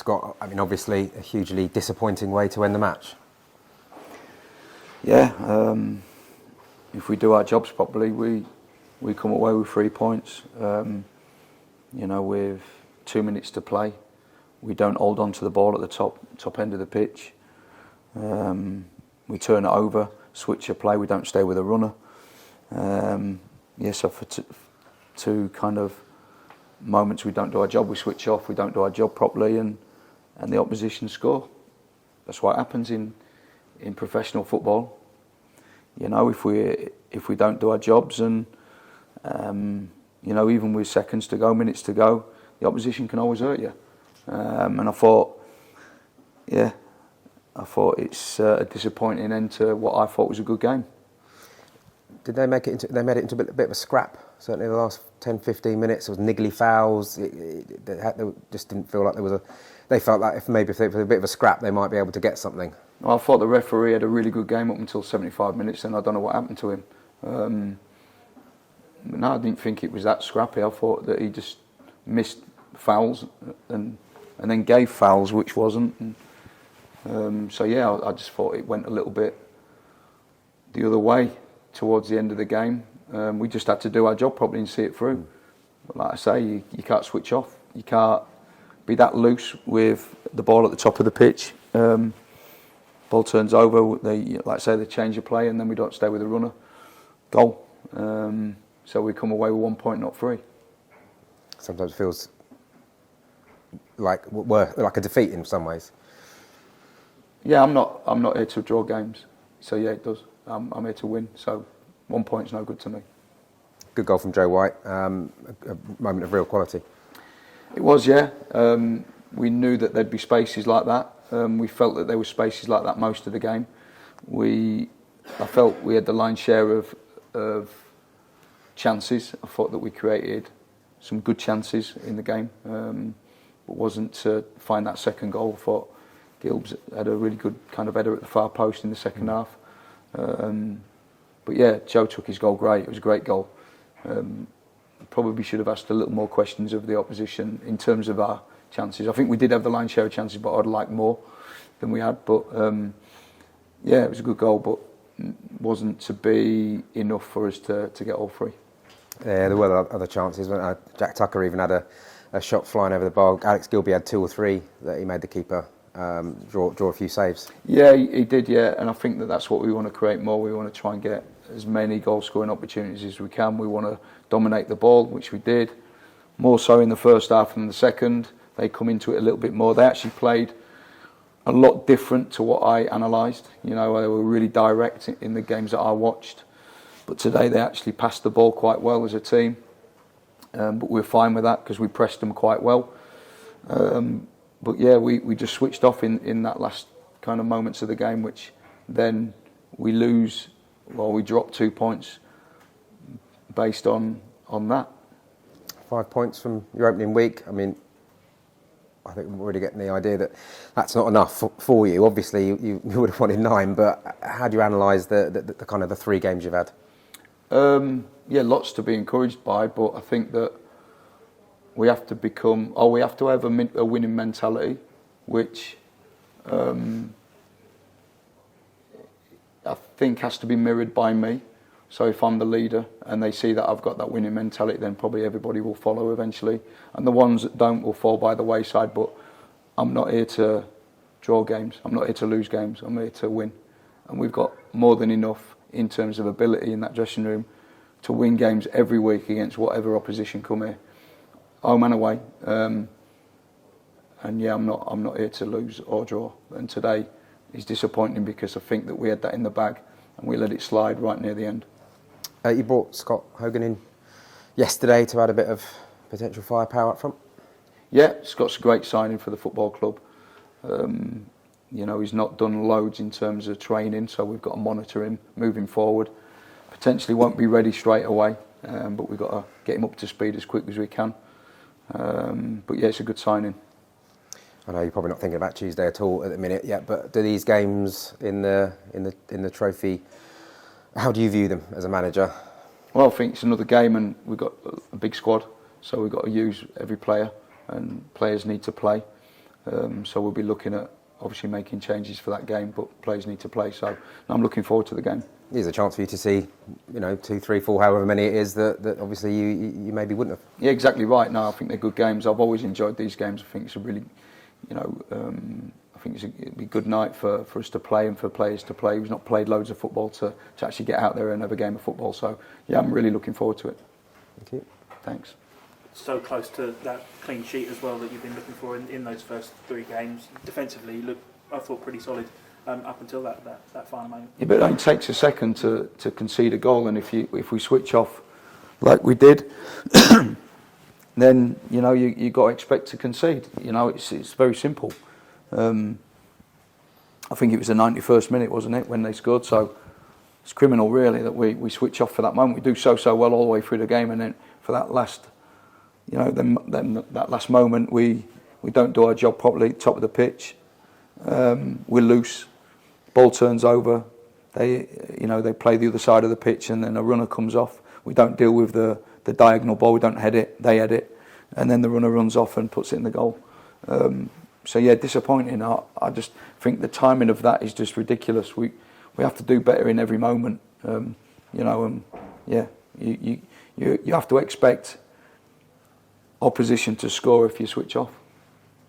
got, I mean, obviously a hugely disappointing way to end the match. Yeah, if we do our jobs properly, we come away with 3 points. With 2 minutes to play, we don't hold on to the ball at the top end of the pitch. We turn it over, switch a play. We don't stay with a runner. So for two kind of moments we don't do our job, we switch off. We don't do our job properly, and the opposition score. That's what happens in professional football. If we don't do our jobs, and even with seconds to go, minutes to go, the opposition can always hurt you. And I thought it's a disappointing end to what I thought was a good game. Did they make it into? They made it into a bit of a scrap. Certainly, the last 10, 15 minutes, there was niggly fouls. They just didn't feel like there was a. They felt like if they were a bit of a scrap, they might be able to get something. Well, I thought the referee had a really good game up until 75 minutes, and I don't know what happened to him. No, I didn't think it was that scrappy. I thought that he just missed fouls and then gave fouls, which wasn't. I just thought it went a little bit the other way towards the end of the game. We just had to do our job properly and see it through. But like I say, you can't switch off. You can't be that loose with the ball at the top of the pitch. Ball turns over, they change the play, and then we don't stay with the runner. Goal. So we come away with 1 point, not 3. Sometimes it feels like a defeat in some ways. Yeah, I'm not here to draw games. So yeah, it does. I'm here to win. So 1 point's no good to me. Good goal from Joe White. A moment of real quality. It was, yeah. We knew that there'd be spaces like that. We felt that there were spaces like that most of the game. I felt we had the lion's share of chances. I thought that we created some good chances in the game, but wasn't to find that second goal. I thought Gilbs had a really good kind of header at the far post in the second half. But yeah, Joe took his goal great. It was a great goal. Probably should have asked a little more questions of the opposition in terms of our chances. I think we did have the lion's share of chances, but I'd like more than we had. But it was a good goal, but wasn't to be enough for us to get all 3. Yeah, there were other chances. Jack Tucker even had a shot flying over the bar. Alex Gilby had 2 or 3 that he made the keeper draw a few saves. Yeah, he did, yeah. And I think that's what we want to create more. We want to try and get as many goal-scoring opportunities as we can. We want to dominate the ball, which we did. More so in the first half than the second. They come into it a little bit more. They actually played a lot different to what I analysed. They were really direct in the games that I watched. But today they actually passed the ball quite well as a team. But we're fine with that because we pressed them quite well. But yeah, we just switched off in that last kind of moments of the game, which then we lose. Well, we drop 2 points based on that. 5 points from your opening week. I mean, I think we're already getting the idea that that's not enough for you. Obviously, you would have wanted 9, but how do you analyse the kind of the 3 games you've had? Lots to be encouraged by, but I think that we have to have a winning mentality, which I think has to be mirrored by me. So if I'm the leader and they see that I've got that winning mentality, then probably everybody will follow eventually. And the ones that don't will fall by the wayside. But I'm not here to draw games. I'm not here to lose games. I'm here to win. And we've got more than enough in terms of ability in that dressing room to win games every week against whatever opposition come here, home and away. I'm not here to lose or draw. And today is disappointing because I think that we had that in the bag and we let it slide right near the end. You brought Scott Hogan in yesterday to add a bit of potential firepower up front. Yeah, Scott's a great signing for the football club. He's not done loads in terms of training, so we've got to monitor him moving forward. Potentially won't be ready straight away, but we've got to get him up to speed as quick as we can. But yeah, it's a good signing. I know you're probably not thinking about Tuesday at all at the minute yet, but do these games in the trophy, how do you view them as a manager? Well, I think it's another game, and we've got a big squad, so we've got to use every player, and players need to play. So we'll be looking at obviously making changes for that game, but players need to play. So I'm looking forward to the game. Here's a chance for you to see, 2, 3, 4, however many it is that obviously you maybe wouldn't have. Yeah, exactly right. No, I think they're good games. I've always enjoyed these games. I think it's a really, I think it'd be a good night for us to play and for players to play. We've not played loads of football to actually get out there and have a game of football. So yeah, I'm really looking forward to it. Thank you. Thanks. So close to that clean sheet as well that you've been looking for in those first 3 games. Defensively, you look, I thought, pretty solid up until that final moment. Yeah, but it only takes a second to concede a goal, and if we switch off like we did, then you got to expect to concede. It's very simple. I think it was the 91st minute, wasn't it, when they scored? So it's criminal, really, that we switch off for that moment. We do so well all the way through the game, and then for that last, then that last moment, we don't do our job properly. Top of the pitch, we're loose. Ball turns over. They play the other side of the pitch, and then a runner comes off. We don't deal with the diagonal ball. We don't head it. They head it, and then the runner runs off and puts it in the goal. So yeah, disappointing. I just think the timing of that is just ridiculous. We have to do better in every moment. Yeah, you have to expect opposition to score if you switch off.